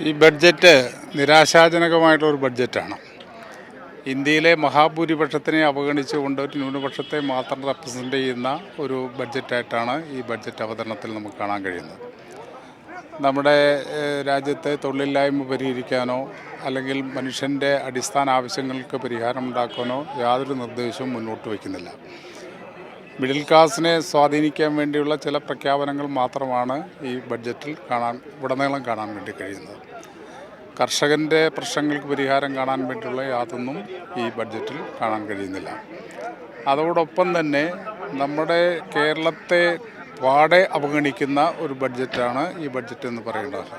ഈ ബഡ്ജറ്റ് നിരാശാജനകമായിട്ടുള്ളൊരു ബഡ്ജറ്റാണ്. ഇന്ത്യയിലെ മഹാഭൂരിപക്ഷത്തിനെ അവഗണിച്ചുകൊണ്ട് ഒരു ന്യൂനപക്ഷത്തെ മാത്രം റെപ്രസെൻ്റ് ചെയ്യുന്ന ഒരു ബഡ്ജറ്റായിട്ടാണ് ഈ ബഡ്ജറ്റ് അവതരണത്തിൽ നമുക്ക് കാണാൻ കഴിയുന്നത്. നമ്മുടെ രാജ്യത്തെ തൊഴിലില്ലായ്മ പരിഹരിക്കാനോ അല്ലെങ്കിൽ മനുഷ്യൻ്റെ അടിസ്ഥാന ആവശ്യങ്ങൾക്ക് പരിഹാരമുണ്ടാക്കാനോ യാതൊരു നിർദ്ദേശവും മുന്നോട്ട് വയ്ക്കുന്നില്ല. മിഡിൽ ക്ലാസ്സിനെ സ്വാധീനിക്കാൻ വേണ്ടിയുള്ള ചില പ്രഖ്യാപനങ്ങൾ മാത്രമാണ് ഈ ബഡ്ജറ്റിൽ ഉടനീളം കാണാൻ വേണ്ടി കഴിയുന്നത്. കർഷകൻ്റെ പ്രശ്നങ്ങൾക്ക് പരിഹാരം കാണാൻ വേണ്ടിയുള്ള യാതൊന്നും ഈ ബഡ്ജറ്റിൽ കാണാൻ കഴിയുന്നില്ല. അതോടൊപ്പം തന്നെ നമ്മുടെ കേരളത്തെ പാടെ അവഗണിക്കുന്ന ഒരു ബഡ്ജറ്റാണ് ഈ ബഡ്ജറ്റ് എന്ന് പറയേണ്ടത്.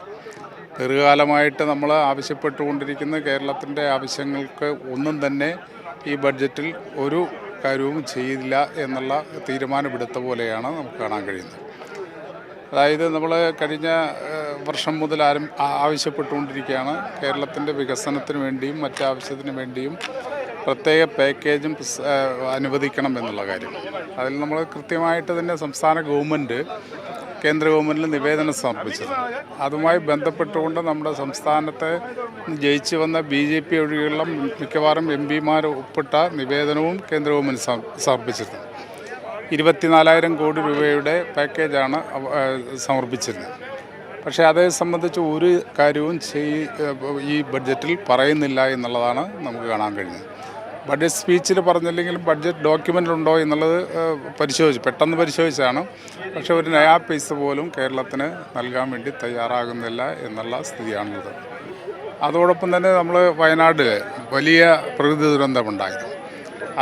ദീർഘകാലമായിട്ട് നമ്മൾ ആവശ്യപ്പെട്ടുകൊണ്ടിരിക്കുന്ന കേരളത്തിൻ്റെ ആവശ്യങ്ങൾക്ക് ഒന്നും തന്നെ ഈ ബഡ്ജറ്റിൽ ഒരു കാര്യവും ചെയ്യില്ല എന്നുള്ള തീരുമാനമെടുത്ത പോലെയാണ് നമുക്ക് കാണാൻ കഴിയുന്നത്. അതായത് നമ്മൾ കഴിഞ്ഞ വർഷം മുതൽ ആവശ്യപ്പെട്ടുകൊണ്ടിരിക്കുകയാണ് കേരളത്തിൻ്റെ വികസനത്തിന് വേണ്ടിയും മറ്റാവശ്യത്തിന് വേണ്ടിയും പ്രത്യേക പാക്കേജും അനുവദിക്കണം എന്നുള്ള കാര്യം. അതിൽ നമ്മൾ കൃത്യമായിട്ട് തന്നെ സംസ്ഥാന ഗവൺമെൻറ് കേന്ദ്ര ഗവൺമെൻറ്റിന് നിവേദനം സമർപ്പിച്ചത്. അതുമായി ബന്ധപ്പെട്ടുകൊണ്ട് നമ്മുടെ സംസ്ഥാനത്തെ ജയിച്ചു വന്ന BJP ഒഴികെയുള്ള മിക്കവാറും MP-മാർ ഒപ്പിട്ട നിവേദനവും കേന്ദ്ര ഗവൺമെൻറ് സമർപ്പിച്ചിരുന്നു. 24,000 കോടി രൂപയുടെ പാക്കേജാണ് സമർപ്പിച്ചിരുന്നത്. പക്ഷേ അതേ സംബന്ധിച്ച് ഒരു കാര്യവും ഈ ബഡ്ജറ്റിൽ പറയുന്നില്ല എന്നുള്ളതാണ് നമുക്ക് കാണാൻ കഴിഞ്ഞത്. ബഡ്ജറ്റ് സ്പീച്ചിൽ പറഞ്ഞില്ലെങ്കിലും ബഡ്ജറ്റ് ഡോക്യുമെൻ്റിലുണ്ടോ എന്നുള്ളത് പെട്ടെന്ന് പരിശോധിച്ചാണ്. പക്ഷേ ഒരു നയാ പൈസ പോലും കേരളത്തിന് നൽകാൻ വേണ്ടി തയ്യാറാകുന്നില്ല എന്നുള്ള സ്ഥിതിയാണുള്ളത്. അതോടൊപ്പം തന്നെ നമ്മൾ വയനാട് വലിയ പ്രകൃതി ദുരന്തമുണ്ടായിരുന്നു.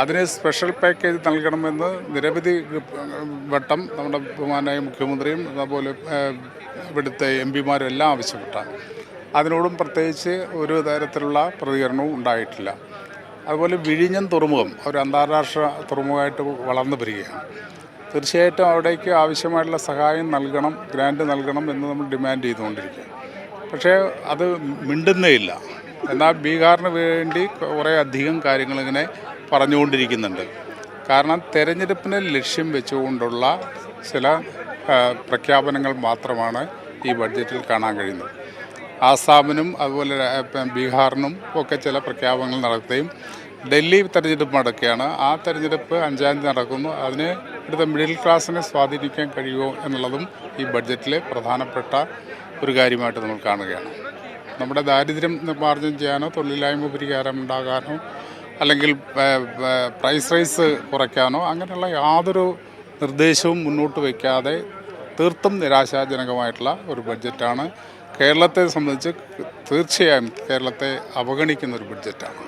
അതിന് സ്പെഷ്യൽ പാക്കേജ് നൽകണമെന്ന് നിരവധി വട്ടം നമ്മുടെ ബഹുമാനായ മുഖ്യമന്ത്രിയും അതുപോലെ ഇവിടുത്തെ MP-മാരും എല്ലാം ആവശ്യപ്പെട്ടാണ്. അതിനോടും പ്രത്യേകിച്ച് ഒരു തരത്തിലുള്ള പ്രതികരണവും ഉണ്ടായിട്ടില്ല. അതുപോലെ വിഴിഞ്ഞം തുറമുഖം ഒരു അന്താരാഷ്ട്ര തുറമുഖമായിട്ട് വളർന്നു വരികയാണ്. തീർച്ചയായിട്ടും അവിടേക്ക് ആവശ്യമായിട്ടുള്ള സഹായം നൽകണം, ഗ്രാൻറ്റ് നൽകണം എന്ന് നമ്മൾ ഡിമാൻഡ് ചെയ്തുകൊണ്ടിരിക്കുക. പക്ഷേ അത് മിണ്ടുന്നേ ഇല്ല. എന്നാൽ ബീഹാറിന് വേണ്ടി കുറേ അധികം കാര്യങ്ങളിങ്ങനെ പറഞ്ഞുകൊണ്ടിരിക്കുന്നുണ്ട്. കാരണം തെരഞ്ഞെടുപ്പിനെ ലക്ഷ്യം വെച്ചുകൊണ്ടുള്ള ചില പ്രഖ്യാപനങ്ങൾ മാത്രമാണ് ഈ ബഡ്ജറ്റിൽ കാണാൻ കഴിയുന്നത്. ആസാമിനും അതുപോലെ ബീഹാറിനും ഒക്കെ ചില പ്രഖ്യാപനങ്ങൾ നടത്തുകയും ഡൽഹി തെരഞ്ഞെടുപ്പ് നടക്കുകയാണ്. ആ തെരഞ്ഞെടുപ്പ് 5-ാം തീയതി നടക്കുന്നു. അതിന് ഇവിടുത്തെ മിഡിൽ ക്ലാസ്സിനെ സ്വാധീനിക്കാൻ കഴിയുമോ എന്നുള്ളതും ഈ ബഡ്ജറ്റിലെ പ്രധാനപ്പെട്ട ഒരു കാര്യമായിട്ട് നമ്മൾ കാണുകയാണ്. നമ്മുടെ ദാരിദ്ര്യം നിർമ്മാർജ്ജനം ചെയ്യാനോ തൊഴിലില്ലായ്മ പരിഹാരം ഉണ്ടാകാനോ അല്ലെങ്കിൽ പ്രൈസ് റൈസ് കുറയ്ക്കാനോ അങ്ങനെയുള്ള യാതൊരു നിർദ്ദേശവും മുന്നോട്ട് വയ്ക്കാതെ തീർത്തും നിരാശാജനകമായിട്ടുള്ള ഒരു ബഡ്ജറ്റാണ്. കേരളത്തെ സംബന്ധിച്ച് തീർച്ചയായും കേരളത്തെ അവഗണിക്കുന്ന ഒരു ബഡ്ജറ്റാണ്.